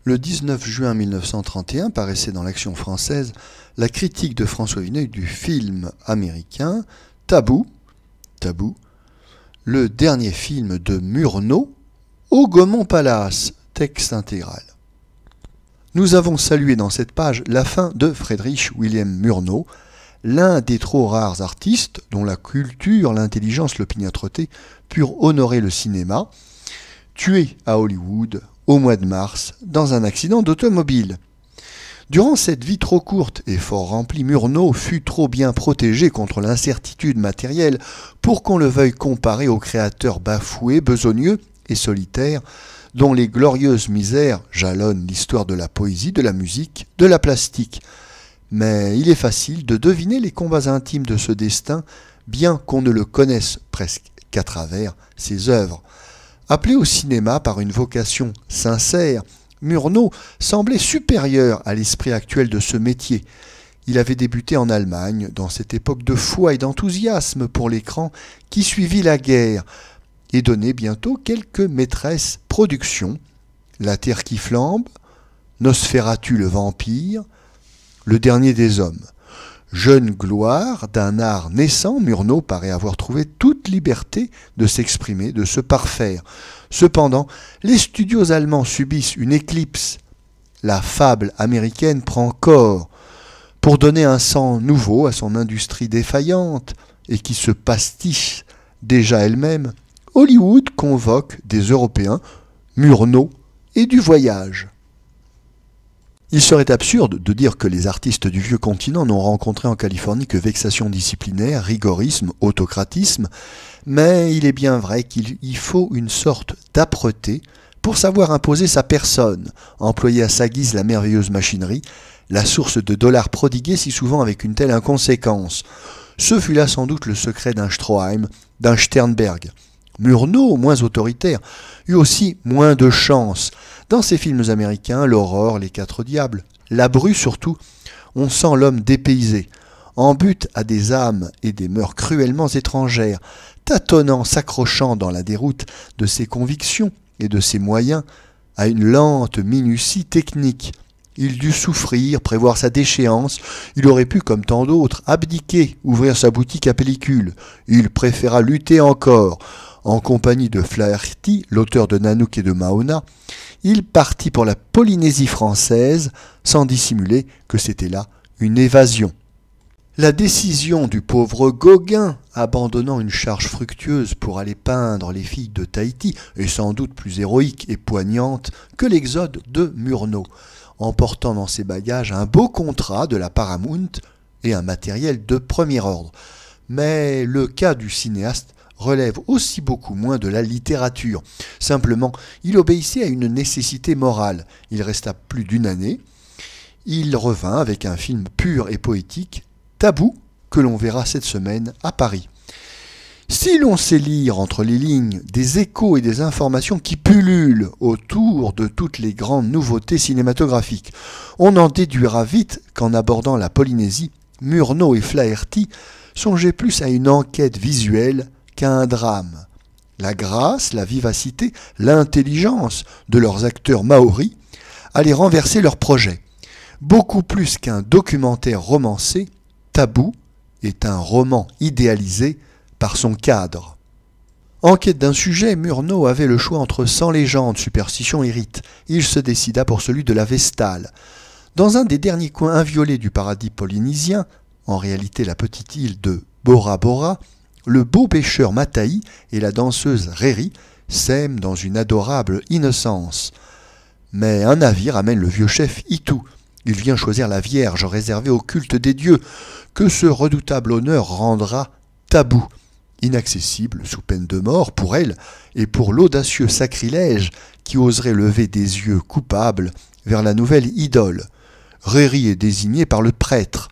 Le 19 juin 1931 paraissait dans l'Action française la critique de François Vineuil du film américain Tabou, le dernier film de Murnau au Gaumont Palace, texte intégral. Nous avons salué dans cette page la fin de Friedrich Wilhelm Murnau, l'un des trop rares artistes dont la culture, l'intelligence, l'opiniâtreté purent honorer le cinéma, tué à Hollywood au mois de mars dans un accident d'automobile. Durant cette vie trop courte et fort remplie, Murnau fut trop bien protégé contre l'incertitude matérielle pour qu'on le veuille comparer au créateur bafoué, besogneux et solitaire, dont les glorieuses misères jalonnent l'histoire de la poésie, de la musique, de la plastique. Mais il est facile de deviner les combats intimes de ce destin, bien qu'on ne le connaisse presque qu'à travers ses œuvres. Appelé au cinéma par une vocation sincère, Murnau semblait supérieur à l'esprit actuel de ce métier. Il avait débuté en Allemagne, dans cette époque de foi et d'enthousiasme pour l'écran qui suivit la guerre, et donnait bientôt quelques maîtresses productions, La Terre qui flambe, Nosferatu le vampire, Le dernier des hommes. Jeune gloire d'un art naissant, Murnau paraît avoir trouvé toute liberté de s'exprimer, de se parfaire. Cependant, les studios allemands subissent une éclipse. La fable américaine prend corps pour donner un sang nouveau à son industrie défaillante et qui se pastiche déjà elle-même. Hollywood convoque des Européens, Murnau et du voyage. Il serait absurde de dire que les artistes du vieux continent n'ont rencontré en Californie que vexation disciplinaire, rigorisme, autocratisme, mais il est bien vrai qu'il y faut une sorte d'âpreté pour savoir imposer sa personne, employer à sa guise la merveilleuse machinerie, la source de dollars prodigués si souvent avec une telle inconséquence. Ce fut là sans doute le secret d'un Stroheim, d'un Sternberg. Murnau, moins autoritaire, eut aussi moins de chance. Dans ses films américains, L'Aurore, Les Quatre Diables, La Bru surtout, on sent l'homme dépaysé, en butte à des âmes et des mœurs cruellement étrangères, tâtonnant, s'accrochant dans la déroute de ses convictions et de ses moyens à une lente minutie technique. Il dut souffrir, prévoir sa déchéance, il aurait pu, comme tant d'autres, abdiquer, ouvrir sa boutique à pellicule. Il préféra lutter encore. En compagnie de Flaherty, l'auteur de Nanook et de Mahona, il partit pour la Polynésie française, sans dissimuler que c'était là une évasion. La décision du pauvre Gauguin, abandonnant une charge fructueuse pour aller peindre les filles de Tahiti, est sans doute plus héroïque et poignante que l'exode de Murnau, emportant dans ses bagages un beau contrat de la Paramount et un matériel de premier ordre. Mais le cas du cinéaste relève aussi beaucoup moins de la littérature. Simplement, il obéissait à une nécessité morale. Il resta plus d'une année. Il revint avec un film pur et poétique, Tabou, que l'on verra cette semaine à Paris. Si l'on sait lire entre les lignes des échos et des informations qui pullulent autour de toutes les grandes nouveautés cinématographiques, on en déduira vite qu'en abordant la Polynésie, Murnau et Flaherty songeaient plus à une enquête visuelle qu'à un drame. La grâce, la vivacité, l'intelligence de leurs acteurs maoris allaient renverser leur projet. Beaucoup plus qu'un documentaire romancé, Tabou est un roman idéalisé par son cadre. En quête d'un sujet, Murnau avait le choix entre 100 légendes, superstitions et rites. Il se décida pour celui de la Vestale. Dans un des derniers coins inviolés du paradis polynésien, en réalité la petite île de Bora Bora, le beau pêcheur Mataï et la danseuse Reri s'aiment dans une adorable innocence. Mais un navire amène le vieux chef Itou. Il vient choisir la Vierge réservée au culte des dieux, que ce redoutable honneur rendra tabou, inaccessible sous peine de mort pour elle et pour l'audacieux sacrilège qui oserait lever des yeux coupables vers la nouvelle idole. Reri est désigné par le prêtre.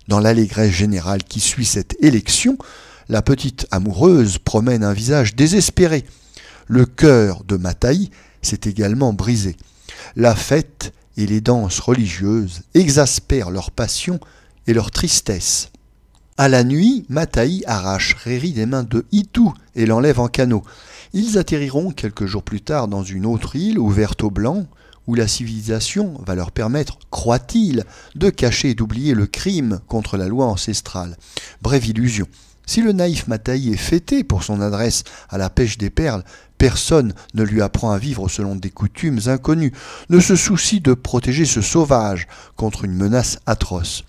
Dans l'allégresse générale qui suit cette élection, la petite amoureuse promène un visage désespéré. Le cœur de Mataï s'est également brisé. La fête et les danses religieuses exaspèrent leur passion et leur tristesse. À la nuit, Mataï arrache Reri des mains de Itou et l'enlève en canot. Ils atterriront quelques jours plus tard dans une autre île ouverte aux Blancs, où la civilisation va leur permettre, croit-il, de cacher et d'oublier le crime contre la loi ancestrale. Brève illusion. Si le naïf Mataï est fêté pour son adresse à la pêche des perles, personne ne lui apprend à vivre selon des coutumes inconnues, ne se soucie de protéger ce sauvage contre une menace atroce.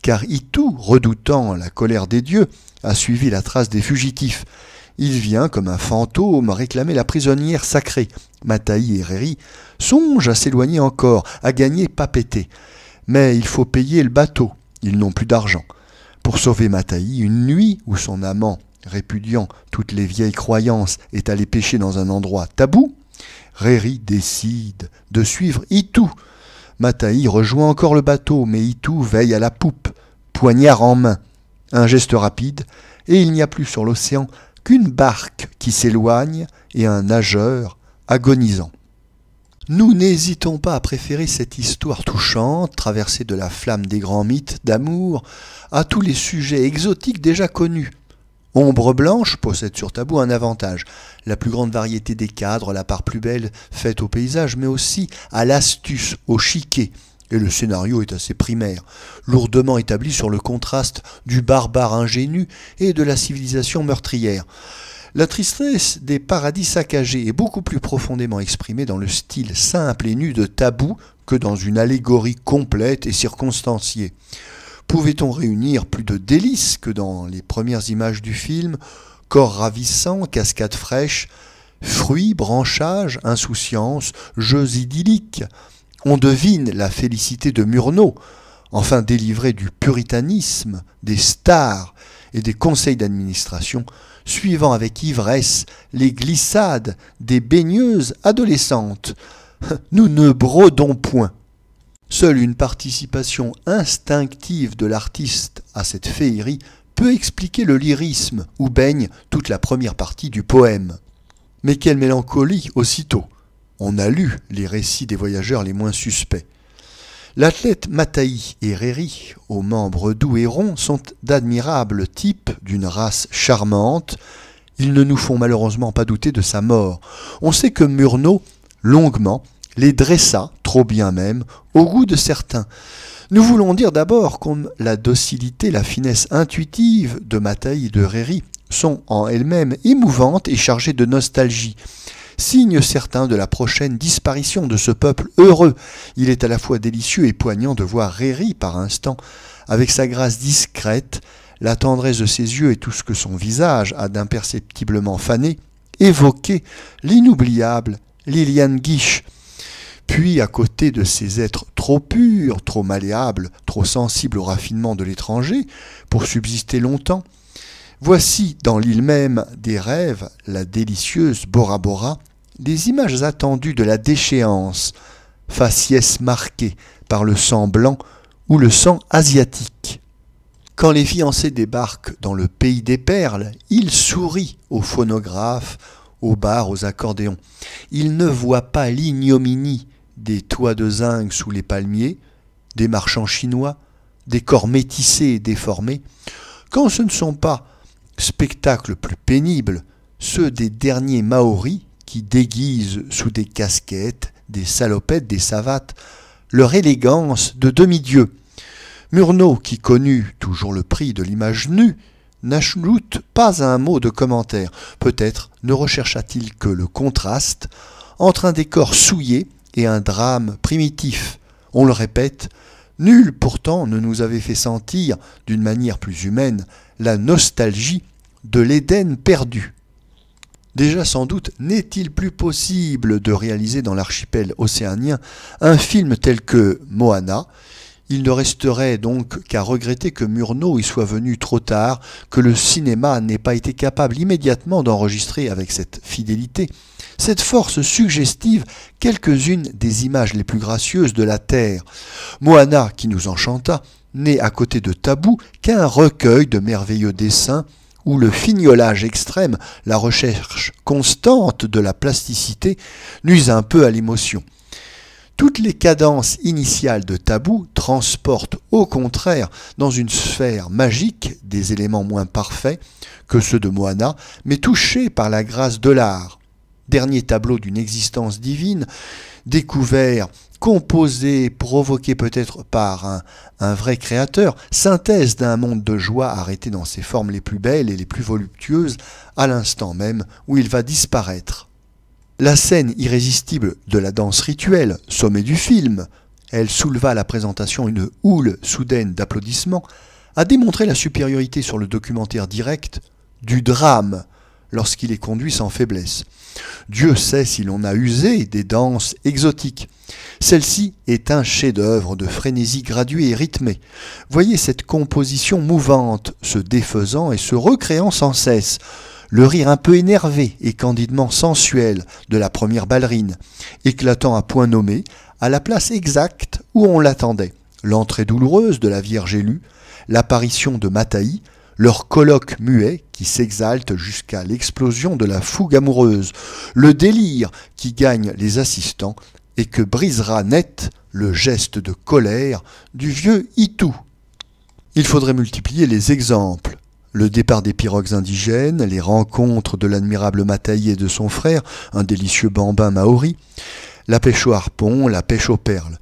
Car Itou, redoutant la colère des dieux, a suivi la trace des fugitifs. Il vient, comme un fantôme, réclamer la prisonnière sacrée. Mataï et Réri songent à s'éloigner encore, à gagner Papété. Mais il faut payer le bateau, ils n'ont plus d'argent. Pour sauver Mataï, une nuit où son amant, répudiant toutes les vieilles croyances, est allé pêcher dans un endroit tabou, Réri décide de suivre Itou. Mataï rejoint encore le bateau, mais Itou veille à la poupe, poignard en main. Un geste rapide, et il n'y a plus sur l'océan qu'une barque qui s'éloigne et un nageur agonisant. Nous n'hésitons pas à préférer cette histoire touchante, traversée de la flamme des grands mythes d'amour, à tous les sujets exotiques déjà connus. Ombre blanche possède sur Tabou un avantage, la plus grande variété des cadres, la part plus belle faite au paysage, mais aussi à l'astuce, au chiquet. Et le scénario est assez primaire, lourdement établi sur le contraste du barbare ingénu et de la civilisation meurtrière. La tristesse des paradis saccagés est beaucoup plus profondément exprimée dans le style simple et nu de Tabou que dans une allégorie complète et circonstanciée. Pouvait-on réunir plus de délices que dans les premières images du film, corps ravissants, cascades fraîches, fruits, branchages, insouciance, jeux idylliques? On devine la félicité de Murnau, enfin délivré du puritanisme, des stars et des conseils d'administration, suivant avec ivresse les glissades des baigneuses adolescentes. Nous ne brodons point. Seule une participation instinctive de l'artiste à cette féerie peut expliquer le lyrisme où baigne toute la première partie du poème. Mais quelle mélancolie aussitôt! On a lu les récits des voyageurs les moins suspects. L'athlète Mataï et Réri, aux membres doux et ronds, sont d'admirables types d'une race charmante. Ils ne nous font malheureusement pas douter de sa mort. On sait que Murnau, longuement, les dressa, trop bien même, au goût de certains. Nous voulons dire d'abord comme la docilité, la finesse intuitive de Mataï et de Réri sont en elles-mêmes émouvantes et chargées de nostalgie. Signe certain de la prochaine disparition de ce peuple heureux. Il est à la fois délicieux et poignant de voir Réri par instant, avec sa grâce discrète, la tendresse de ses yeux et tout ce que son visage a d'imperceptiblement fané, évoquer l'inoubliable Liliane Guiche. Puis, à côté de ces êtres trop purs, trop malléables, trop sensibles au raffinement de l'étranger, pour subsister longtemps, voici dans l'île même des rêves, la délicieuse Bora Bora, des images attendues de la déchéance, faciès marquée par le sang blanc ou le sang asiatique. Quand les fiancés débarquent dans le pays des perles, ils sourient aux phonographes, aux bars, aux accordéons. Ils ne voient pas l'ignominie des toits de zinc sous les palmiers, des marchands chinois, des corps métissés et déformés, quand ce ne sont pas spectacles plus pénibles, ceux des derniers Maoris qui déguisent sous des casquettes, des salopettes, des savates, leur élégance de demi-dieu. Murnau, qui connut toujours le prix de l'image nue, n'ajoute pas un mot de commentaire. Peut-être ne rechercha-t-il que le contraste entre un décor souillé et un drame primitif. On le répète, nul pourtant ne nous avait fait sentir, d'une manière plus humaine, la nostalgie de l'Éden perdu. Déjà sans doute n'est-il plus possible de réaliser dans l'archipel océanien un film tel que Moana. Il ne resterait donc qu'à regretter que Murnau y soit venu trop tard, que le cinéma n'ait pas été capable immédiatement d'enregistrer avec cette fidélité, cette force suggestive, quelques-unes des images les plus gracieuses de la Terre. Moana, qui nous enchanta, n'est à côté de Tabou qu'un recueil de merveilleux dessins où le fignolage extrême, la recherche constante de la plasticité nuisent un peu à l'émotion. Toutes les cadences initiales de Tabou transportent au contraire dans une sphère magique des éléments moins parfaits que ceux de Moana, mais touchés par la grâce de l'art. Dernier tableau d'une existence divine, découvert, composé, provoqué peut-être par un vrai créateur, synthèse d'un monde de joie arrêté dans ses formes les plus belles et les plus voluptueuses, à l'instant même où il va disparaître. La scène irrésistible de la danse rituelle, sommet du film, elle souleva à la présentation une houle soudaine d'applaudissements, a démontré la supériorité sur le documentaire direct du drame lorsqu'il est conduit sans faiblesse. Dieu sait si l'on a usé des danses exotiques. Celle-ci est un chef-d'œuvre de frénésie graduée et rythmée. Voyez cette composition mouvante, se défaisant et se recréant sans cesse. Le rire un peu énervé et candidement sensuel de la première ballerine, éclatant à point nommé, à la place exacte où on l'attendait. L'entrée douloureuse de la Vierge élue, l'apparition de Mataï, leur colloque muet qui s'exalte jusqu'à l'explosion de la fougue amoureuse, le délire qui gagne les assistants et que brisera net le geste de colère du vieux Itou. Il faudrait multiplier les exemples. Le départ des pirogues indigènes, les rencontres de l'admirable Mataï et de son frère, un délicieux bambin maori, la pêche au harpon, la pêche aux perles.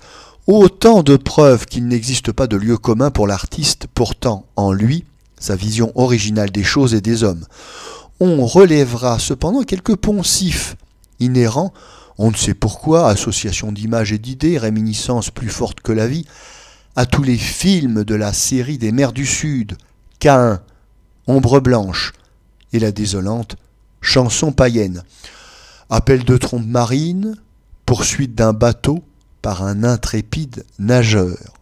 Autant de preuves qu'il n'existe pas de lieu commun pour l'artiste portant en lui sa vision originale des choses et des hommes. On relèvera cependant quelques poncifs inhérents, on ne sait pourquoi, association d'images et d'idées, réminiscence plus forte que la vie, à tous les films de la série des mers du Sud, Caïn, Ombre blanche et la désolante Chanson païenne. Appel de trompe marine, poursuite d'un bateau par un intrépide nageur.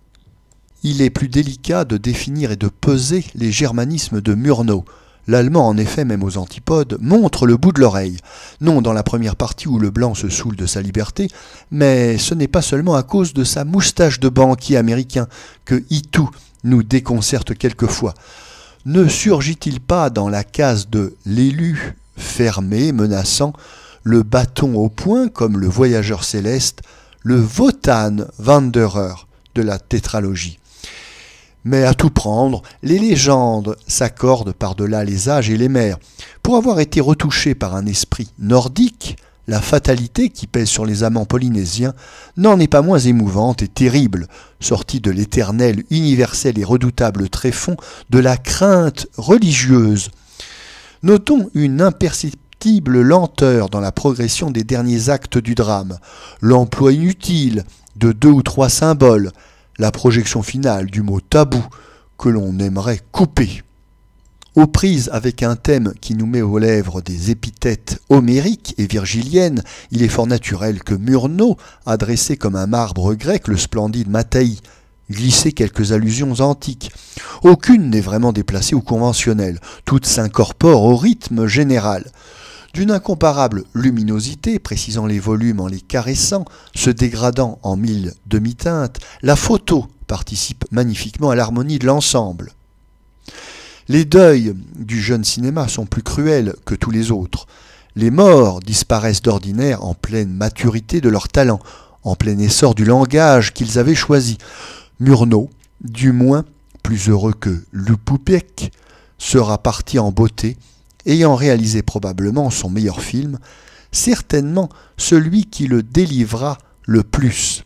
Il est plus délicat de définir et de peser les germanismes de Murnau. L'allemand, en effet, même aux antipodes, montre le bout de l'oreille. Non dans la première partie où le blanc se saoule de sa liberté, mais ce n'est pas seulement à cause de sa moustache de banquier américain que Itou nous déconcerte quelquefois. Ne surgit-il pas dans la case de l'élu fermé, menaçant, le bâton au poing comme le voyageur céleste, le Wotan Wanderer de la tétralogie? Mais à tout prendre, les légendes s'accordent par-delà les âges et les mers. Pour avoir été retouchée par un esprit nordique, la fatalité qui pèse sur les amants polynésiens n'en est pas moins émouvante et terrible, sortie de l'éternel, universel et redoutable tréfonds de la crainte religieuse. Notons une imperceptible lenteur dans la progression des derniers actes du drame, l'emploi inutile de 2 ou 3 symboles, la projection finale du mot tabou que l'on aimerait couper. Aux prises avec un thème qui nous met aux lèvres des épithètes homériques et virgiliennes, il est fort naturel que Murnau, adressé comme un marbre grec le splendide Mataï, glissait quelques allusions antiques. Aucune n'est vraiment déplacée ou conventionnelle, toutes s'incorporent au rythme général. D'une incomparable luminosité, précisant les volumes en les caressant, se dégradant en 1000 demi-teintes, la photo participe magnifiquement à l'harmonie de l'ensemble. Les deuils du jeune cinéma sont plus cruels que tous les autres. Les morts disparaissent d'ordinaire en pleine maturité de leur talent, en plein essor du langage qu'ils avaient choisi. Murnau, du moins plus heureux que Lupoupek, sera parti en beauté, ayant réalisé probablement son meilleur film, certainement celui qui le délivra le plus.